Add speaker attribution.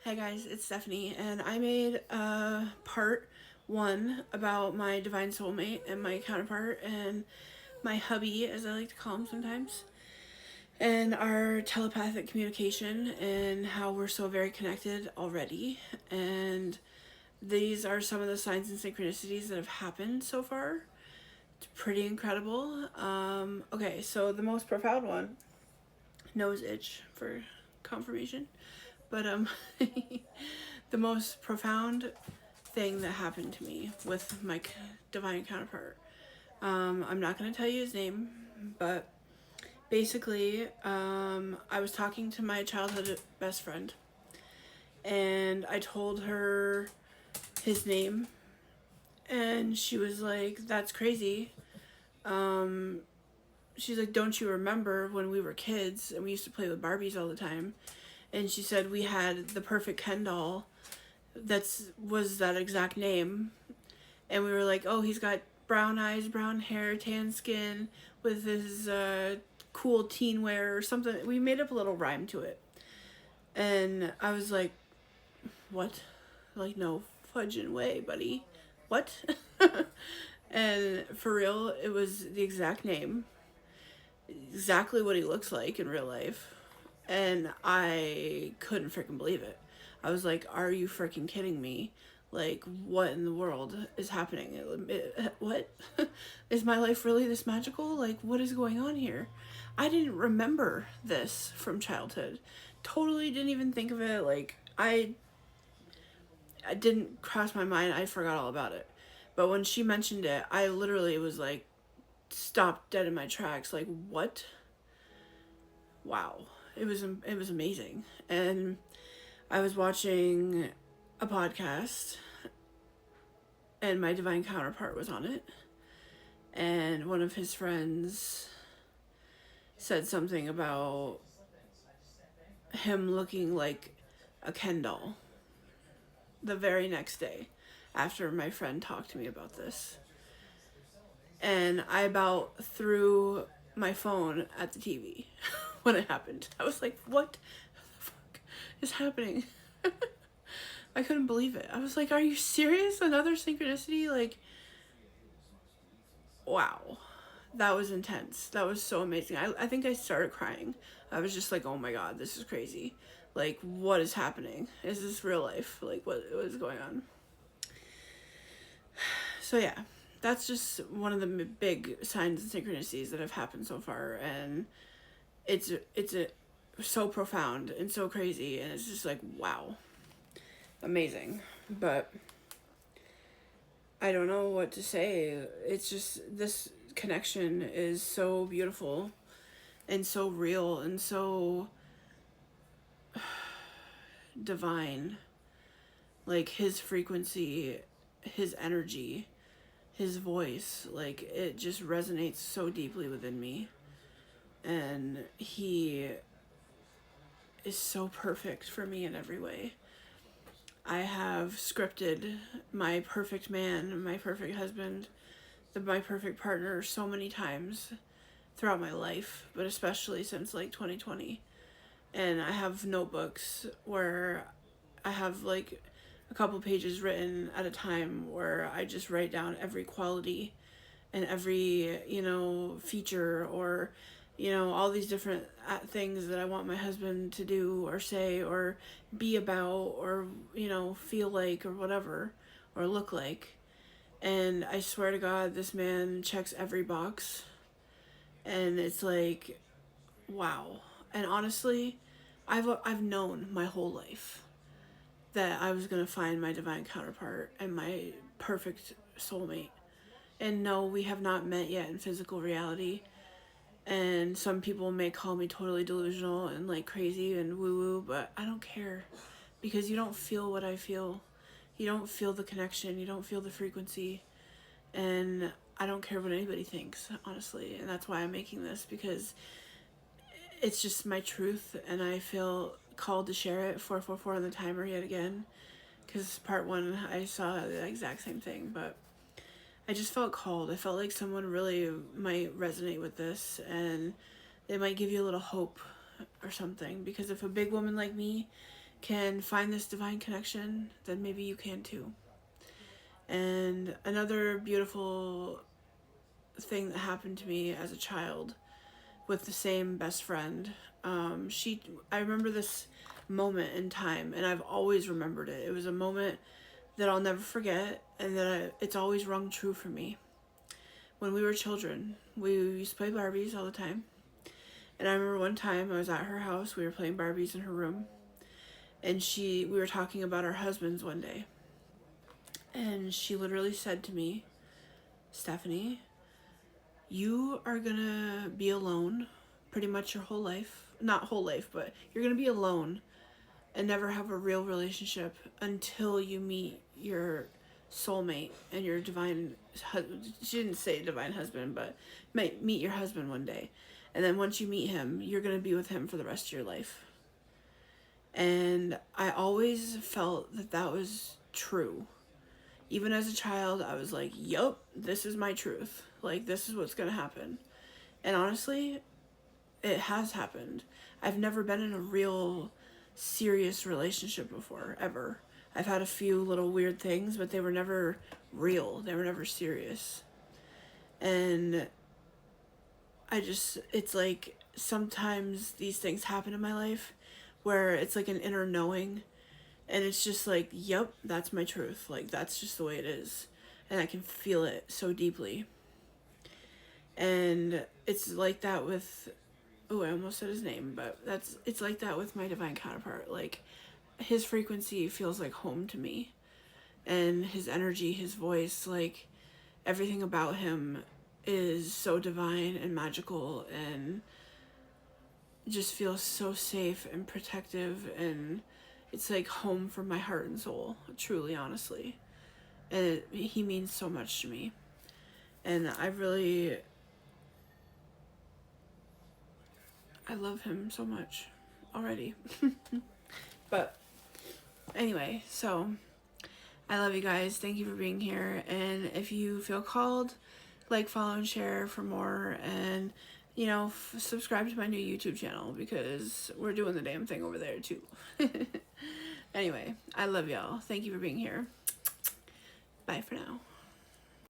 Speaker 1: Hey guys, it's Stephanie, and I made part one about my divine soulmate and my counterpart and my hubby, as I like to call him sometimes, and our telepathic communication and how we're so very connected already. And these are some of the signs and synchronicities that have happened so far. It's pretty incredible. Okay, so the most profound one, nose itch for confirmation, but the most profound thing that happened to me with my divine counterpart. I'm not going to tell you his name, but basically, I was talking to my childhood best friend, and I told her his name, and she was like, "That's crazy." She's like, "Don't you remember when we were kids and we used to play with Barbies all the time?" And she said we had the perfect Ken doll was that exact name, and we were like, "Oh, he's got brown eyes, brown hair, tan skin, with his cool teen wear or something." We made up a little rhyme to it, and I was like, "What? Like, no fudging way, buddy. What?" And for real, it was the exact name, exactly what he looks like in real life, and I couldn't freaking believe it. I was like, "Are you freaking kidding me? Like, what in the world is happening? What? Is my life really this magical? Like, what is going on here?" I didn't remember this from childhood. Totally didn't even think of it. Like, I didn't cross my mind. I forgot all about it. But when she mentioned it, I literally was like, stopped dead in my tracks. Like, what? Wow. It was amazing. And I was watching a podcast, and my divine counterpart was on it, and one of his friends said something about him looking like a Ken doll the very next day after my friend talked to me about this. And I about threw my phone at the TV when it happened. I was like, "What the fuck is happening?" I couldn't believe it. I was like, "Are you serious? Another synchronicity?" Like, wow. That was intense. That was so amazing. I think I started crying. I was just like, "Oh my god, this is crazy. Like, what is happening? Is this real life? Like, what is going on?" So yeah, that's just one of the big signs and synchronicities that have happened so far, and it's so profound and so crazy, and it's just like, wow, amazing. But I don't know what to say. It's just, this connection is so beautiful and so real and so divine. Like, his frequency, his energy, his voice, like, it just resonates so deeply within me. And he is so perfect for me in every way. I have scripted my perfect man, my perfect husband, my perfect partner so many times throughout my life, but especially since like 2020. And I have notebooks where I have like a couple pages written at a time where I just write down every quality and every, feature, or, all these different things that I want my husband to do or say or be about, or, feel like, or whatever, or look like. And I swear to God, this man checks every box. And it's like, wow. And honestly, I've known my whole life that I was going to find my divine counterpart and my perfect soulmate. And no, we have not met yet in physical reality. And some people may call me totally delusional and like crazy and woo woo, but I don't care, because you don't feel what I feel. You don't feel the connection. You don't feel the frequency. And I don't care what anybody thinks, honestly. And that's why I'm making this, because it's just my truth, and I feel called to share it. 444 on the timer yet again, because part one I saw the exact same thing, but I just felt called. I felt like someone really might resonate with this, and they might give you a little hope or something. Because if a big woman like me can find this divine connection, then maybe you can too. And another beautiful thing that happened to me as a child with the same best friend, I remember this moment in time, and I've always remembered it. It was a moment that I'll never forget, and it's always rung true for me. When we were children, we used to play Barbies all the time. And I remember one time I was at her house, we were playing Barbies in her room, and we were talking about our husbands one day. And she literally said to me, Stephanie, you are gonna be alone pretty much your whole life. Not whole life, but you're gonna be alone and never have a real relationship until you meet your soulmate and your divine husband. She didn't say divine husband, but meet your husband one day. And then once you meet him, you're going to be with him for the rest of your life. And I always felt that that was true. Even as a child, I was like, yup, this is my truth. Like, this is what's going to happen. And honestly, it has happened. I've never been in a real serious relationship before, ever. I've had a few little weird things, but they were never real. They were never serious. And it's like sometimes these things happen in my life where it's like an inner knowing, and it's just like, yep, that's my truth. Like, that's just the way it is. And I can feel it so deeply. And it's like that with, oh, I almost said his name, but it's like that with my divine counterpart. Like, his frequency feels like home to me. And his energy, his voice, like, everything about him is so divine and magical, and just feels so safe and protective, and it's like home for my heart and soul, truly, honestly. And he means so much to me, and I love him so much already. But anyway, so I love you guys. Thank you for being here. And if you feel called, like, follow, and share for more. And, you know, subscribe to my new YouTube channel, because we're doing the damn thing over there too. Anyway, I love y'all. Thank you for being here. Bye for now.